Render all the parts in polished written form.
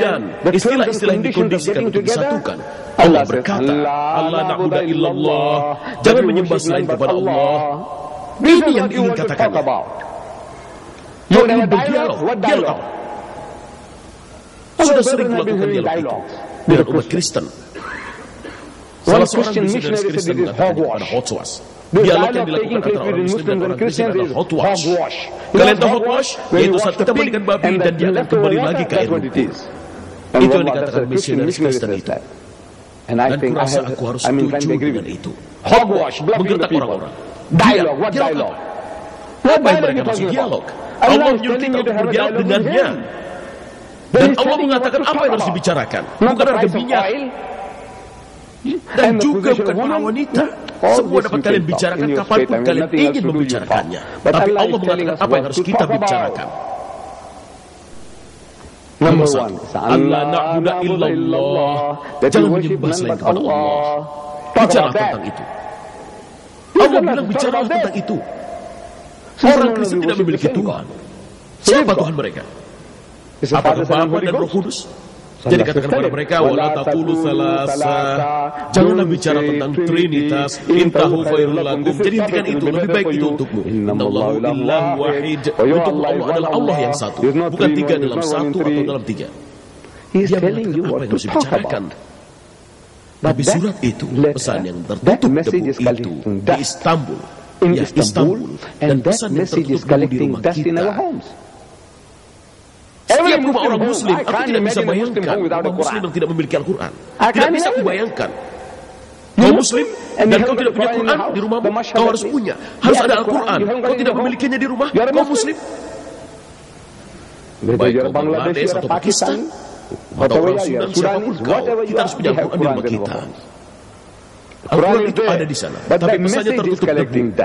Dan istilah-istilah yang dikondisikan untuk disatukan. Allah berkata, Allah na'budu illallah, jangan menyembah selain kepada Allah. Ini yang ingin katakan. Kau ingin berdialog, dialog. Sudah sering melakukan dialog itu dengan umat Kristen. Salah seorang misionaris Kristen mengatakan kepada Hotwash. Dialog yang dilakukan antara orang Muslim dan orang Kristen adalah hotwash. Kalian tahu hotwash? Yaitu saat kita mandikan babi dan dia akan kembali lagi ke air wudhu. Itu yang dikatakan misionaris Kristen itu. Dan kurasa aku harus setuju dengan itu. Hotwash, menggertak orang-orang. Dialog. Apa yang mereka maksud dialog? Allah menyuruh kita untuk berdialog dengannya. Dan Allah mengatakan apa yang harus dibicarakan. Bukan harga minyak. Dan juga bukan para wanita. Semua dapat kalian bicarakan kapanpun kalian ingin membicarakannya. Tapi Allah mengatakan apa yang harus kita bicarakan. Nomor satu, Allah na'budu illallah. Jangan menyembah selain kepada Allah. Bicara tentang itu. Allah bilang bicara tentang itu. Orang Kristen tidak memiliki Tuhan. Siapa Tuhan mereka? Apakah Bapa dan Roh Kudus? Jadi katakan kepada mereka, wala taqulu tsalasa. Janganlah bicara tentang Trinitas. Intahu khairul lakum. Jadi hentikan itu, lebih baik itu untukmu. Innallahu illahu wahid. Untuk Allah adalah Allah yang satu, bukan tiga dalam satu atau dalam tiga. Dia mengatakan apa yang harus dibicarakan. Tapi surat itu, pesan yang tertutup debu itu di Istanbul. Ya, Istanbul. Dan pesan yang tertutup debu di rumah kita. Setiap rumah orang Muslim, aku tidak bisa bayangkan rumah Muslim yang tidak memiliki Al-Quran. Tidak bisa aku bayangkan. Kau Muslim dan kau tidak punya Quran di rumahmu, kau harus punya. Harus ada Al-Quran. Kau tidak memilikinya di rumah, kau Muslim. Baik kau Bangladesh atau Pakistan, atau orang Sudan, siapapun kau, kita harus punya Al-Quran di rumah kita. Al-Quran itu ada di sana, tapi pesannya tertutup debu.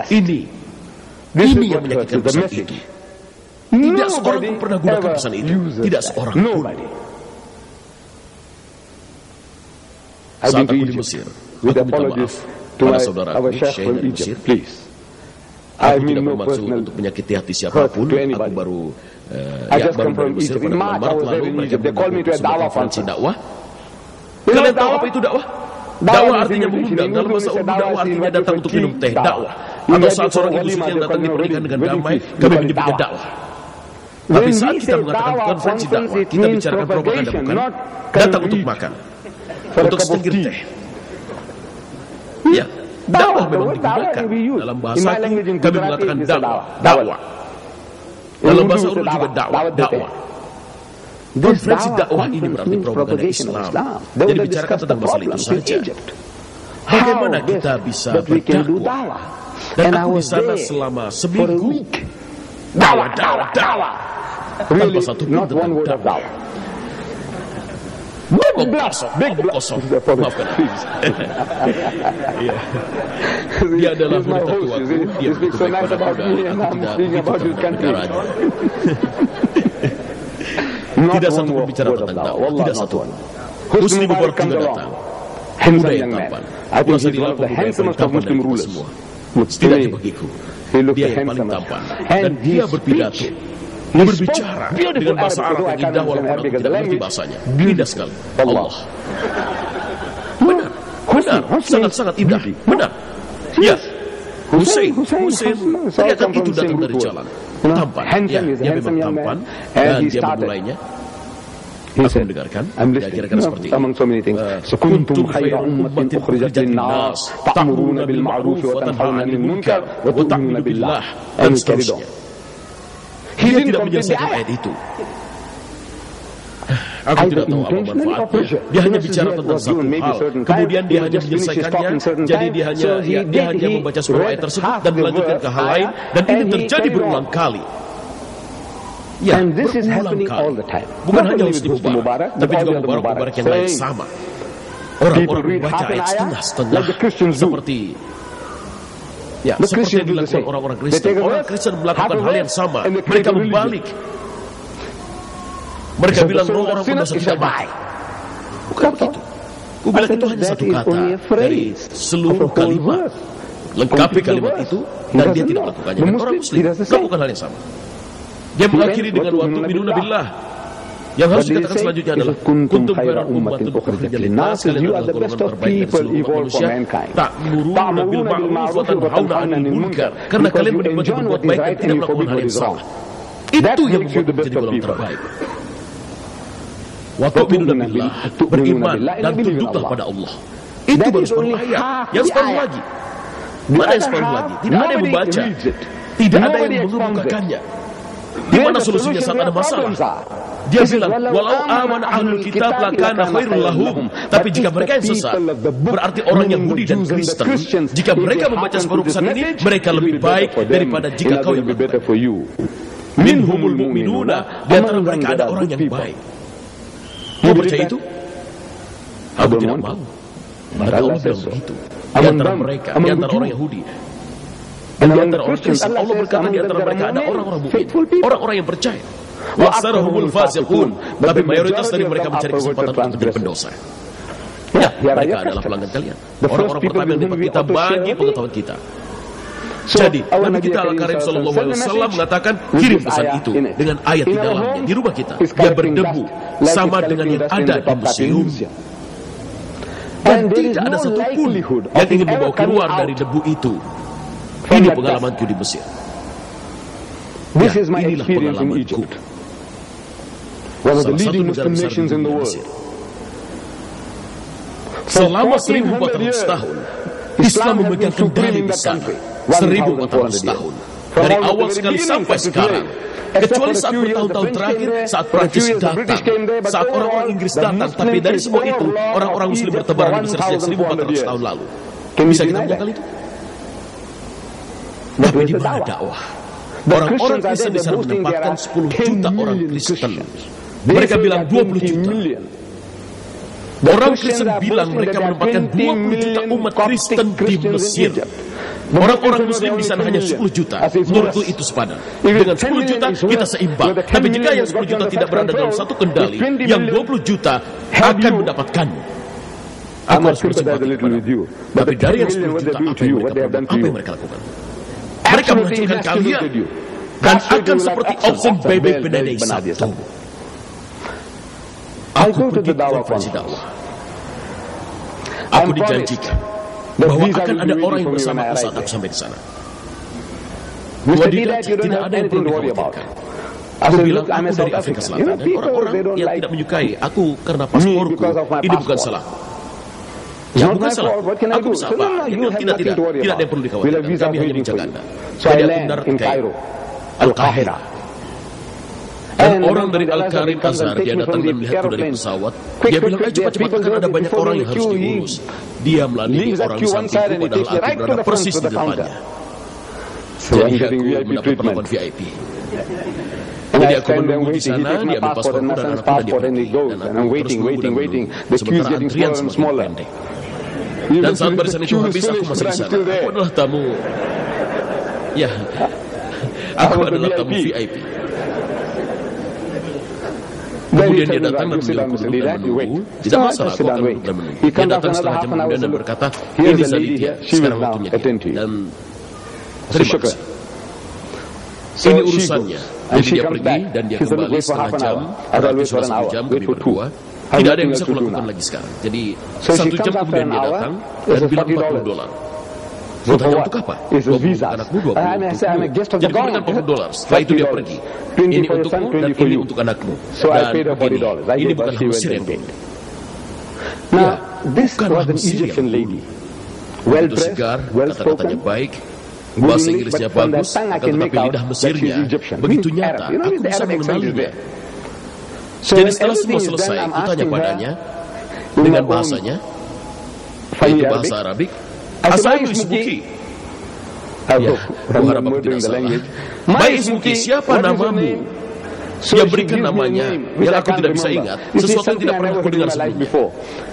Ini yang menyakitkan pesan itu. Tidak seorang pun pernah gunakan pesan itu. Tidak seorang pun. Saat aku di Mesir, aku minta maaf pada saudara Syekh dari Mesir. Aku tidak bermaksud untuk menyakiti hati siapapun. Aku baru dari Mesir pada bulan Maret lalu. Mereka mengundang sebuah konferensi dakwah. Kalian tahu apa itu dakwah? Dakwah artinya mengundang. Dalam bahasa Urdu dakwah artinya datang untuk minum teh, dakwah. Atau saat seorang ibu suci yang datang di pernikahan dengan damai, kami menyebutnya dakwah. Tapi saat kita mengatakan konferensi dakwah, kita bicarakan propaganda, bukan datang untuk makan, untuk setegir teh. Ya, dakwah memang digunakan. Dalam bahasa kami mengatakan dakwah. Dalam bahasa Urdu juga dakwah. Konferensi dakwah ini berarti propaganda Islam. Jadi bicarakan tentang masalah itu saja. Bagaimana kita bisa berdakwah? Dan aku di sana selama seminggu. Dakwah. Tanpa satu pun tentang dakwah. Bobok kosong. Maafkan aku. Dia adalah murid tuaku. Dia begitu baik pada aku dan aku tidak begitu terhadap tidak satu pun bicara tentang dakwah. Tidak satu. Husni Mubarak juga datang. Muda yang tampan. Aku rasa dia adalah pemuda yang paling tampan dari kita semua. Setidaknya bagiku. Dia yang paling tampan. Dan dia berpidato. Dia berbicara dengan bahasa Arab yang indah walaupun aku tidak mengerti bahasanya. Indah sekali. Allah. Benar. Sangat-sangat indah. Benar. Ya. Hussein. Ternyata itu datang dari jalan. Tampan. Ya, dia memang tampan. Dan dia memulainya. Aku mendengarkan. Dia kira-kira seperti ini. Kuntum khaira ummatin ukhrijat linnas ta'muruna bil ma'ruf wa tanhauna 'anil munkar wa tu'minuna billah. Dan seterusnya. Dia tidak menyelesaikan ayat itu. Aku tidak tahu apa manfaatnya. Dia hanya bicara tentang satu hal. Kemudian dia hanya menyelesaikannya. Jadi dia hanya membaca sebuah ayat tersebut dan melanjutkan ke hal lain. Dan ini terjadi berulang kali. Ya, berulang kali. Bukan hanya Husni Mubarak, tapi juga Mubarak yang lain sama. Orang-orang membaca ayat setengah-setengah seperti seperti yang dilakukan orang-orang Kristen. Orang Kristen melakukan hal yang sama. Mereka membalik. Mereka bilang orang berdosa tidak baik. Bukan begitu. Aku bilang itu hanya satu kata dari seluruh kalimat. Lengkapi kalimat itu dan dia tidak melakukannya. Dan orang Muslim melakukan hal yang sama. Dia mengakhiri dengan waktu minuna billah. Yang harus dikatakan selanjutnya adalah kuntum khairan ummatin ukhrijat lin-nas, kalian adalah golongan terbaik dari seluruh manusia, ta'muruna bil ma'ruf wa tanhauna 'anil munkar, karena kalian menikmati berbuat baik dan tidak melakukan hal yang salah. Itu yang membuat menjadi golongan terbaik. Wa tu'minuna billah, beriman dan tunduklah pada Allah. Itu baru separuh ayat. Yang separuh lagi, mana yang separuh lagi? Tidak ada yang membaca, tidak ada yang mengemukakannya. Di mana solusinya saat ada masalah? Dia bilang, walau aman ahlul kitab lakana khairul lahum. Tapi jika mereka yang sesat, berarti orang Yahudi dan Kristen, jika mereka membaca separuh pesan ini, mereka lebih baik daripada jika kau yang lebih baik. Minhumul mu'minuna, di antara mereka ada orang yang baik. Mau percaya itu? Aku tidak mau. Maka Allah bilang begitu. Di antara mereka, di antara orang Yahudi, dan di antara orang Kristen, Allah berkata di antara mereka ada orang-orang mukmin, orang-orang yang percaya. Waksarahumul fasiqun, tapi mayoritas dari mereka mencari kesempatan untuk menjadi pendosa. Ya, mereka adalah pelanggan kalian. Orang-orang pertama yang dapat kita bagi pengetahuan kita. Jadi, Nabi kita Al-Karim sallallahu alaihi wasallam mengatakan, kirim pesan itu dengan ayat di dalamnya di rumah kita. Dia berdebu sama dengan yang ada di museum. Dan tidak ada satupun yang ingin membawa keluar dari debu itu. Ini pengalamanku di Mesir. Ya, inilah pengalamanku. Salah satu negara besar di Mesir. Selama 1400 tahun, Islam memegang kendali di sana. 1400 tahun. Dari awal sekali sampai sekarang. Kecuali saat bertahun-tahun terakhir, saat Prancis datang, saat orang-orang Inggris datang. Tapi dari semua itu, orang-orang Muslim bertebaran di Mesir sejak 1400 tahun lalu. Bisa kita menyangkal itu? Tapi di mana dakwah? Orang-orang Kristen di sana menempatkan 10 juta orang Kristen. Mereka bilang 20 juta. Orang Kristen bilang mereka menempatkan 20 juta umat Kristen di Mesir. Orang-orang Muslim di sana hanya 10 juta. Menurutku itu sepadan. Dengan 10 juta kita seimbang. Tapi jika yang 10 juta tidak berada dalam satu kendali, yang 20 juta akan mendapatkanmu. Aku harus bersimpati kepadamu. Tapi dari yang 10 juta, apa yang mereka lakukan? Mereka menghancurkan kalian dan akan seperti Opsen Bebek Benedek satu. Aku pergi ke konferensi dakwah. Aku dijanjikan bahwa akan ada orang yang bersama aku saat aku sampai di sana. Wadidat, tidak ada yang perlu dikhawatirkan. Aku bilang aku dari Afrika Selatan dan orang-orang yang tidak menyukai aku karena pasporku, ini bukan salah. Ya bukan salah. Aku bisa apa? Tidak ada yang perlu dikhawatirkan. Kami hanya menjaga Anda. Jadi aku mendarat di Kairo, Al-Qahira. Dan orang dari Al-Karim Azhar, dia datang dan melihatku dari pesawat. Dia bilang, cepat-cepat akan ada banyak orang yang harus diurus. Dia melalui orang di sampingku, padahal aku berada persis di depannya. Jadi aku mendapat perlakuan VIP. Jadi aku menunggu di sana, dia ambil pasporku dan anakku dan dia pergi. Dan aku terus menunggu. Sementara antrian semakin pendek. Dan saat barisan itu habis, aku masih di sana. Aku adalah tamu. Ya, aku adalah tamu VIP. Kemudian dia datang dan bilangku duduk dan menunggu. Tidak masalah, aku akan duduk dan menunggu. Dia datang setengah jam kemudian dan berkata, ini Zaditya, sekarang waktunya dia. Dan terima kasih. Ini urusannya. Jadi dia pergi dan dia kembali setengah jam. Berarti sudah 1 jam kami berdua. Tidak ada yang bisa kulakukan lagi sekarang. Jadi 1 jam kemudian dia datang dan bilang $40. Bertanya untuk apa? 20 anakmu, 20 untukmu. Jadi berikan $40. Setelah itu dia pergi. Ini untukmu dan ini untuk anakmu. Dan begini, ini bukan Mesir yang dulu. Ya, bukanlah Mesir yang dulu. Itu segar, kata-katanya baik, bahasa Inggrisnya bagus, akan tetapi lidah Mesirnya begitu nyata. Aku bisa mengenalinya. Jadi setelah semua selesai, aku tanya padanya dengan bahasanya, yaitu bahasa Arabik. Asal Ismuki. Ya, aku harap aku tidak salah. Baik Ismuki, siapa namamu? Dia berikan namanya yang aku tidak bisa ingat, sesuatu yang tidak pernah aku dengar sebelumnya.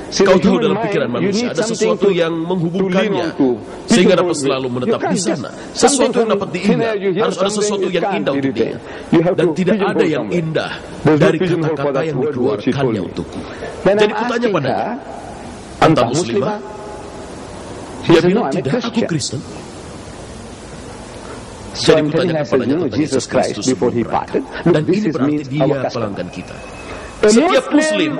Kau tahu dalam pikiran manusia ada sesuatu yang menghubungkannya sehingga dapat selalu menetap di sana. Sesuatu yang dapat diingat, harus ada sesuatu yang indah untuk diingat. Dan tidak ada yang indah dari kata-kata yang dikeluarkannya untukku. Jadi kutanya padanya, anta muslimah? Dia bilang, tidak, aku Kristen. Jadi kutanya kepadanya tentang Yesus Kristus sebelum berangkat. Dan ini berarti dia pelanggan kita. Setiap muslim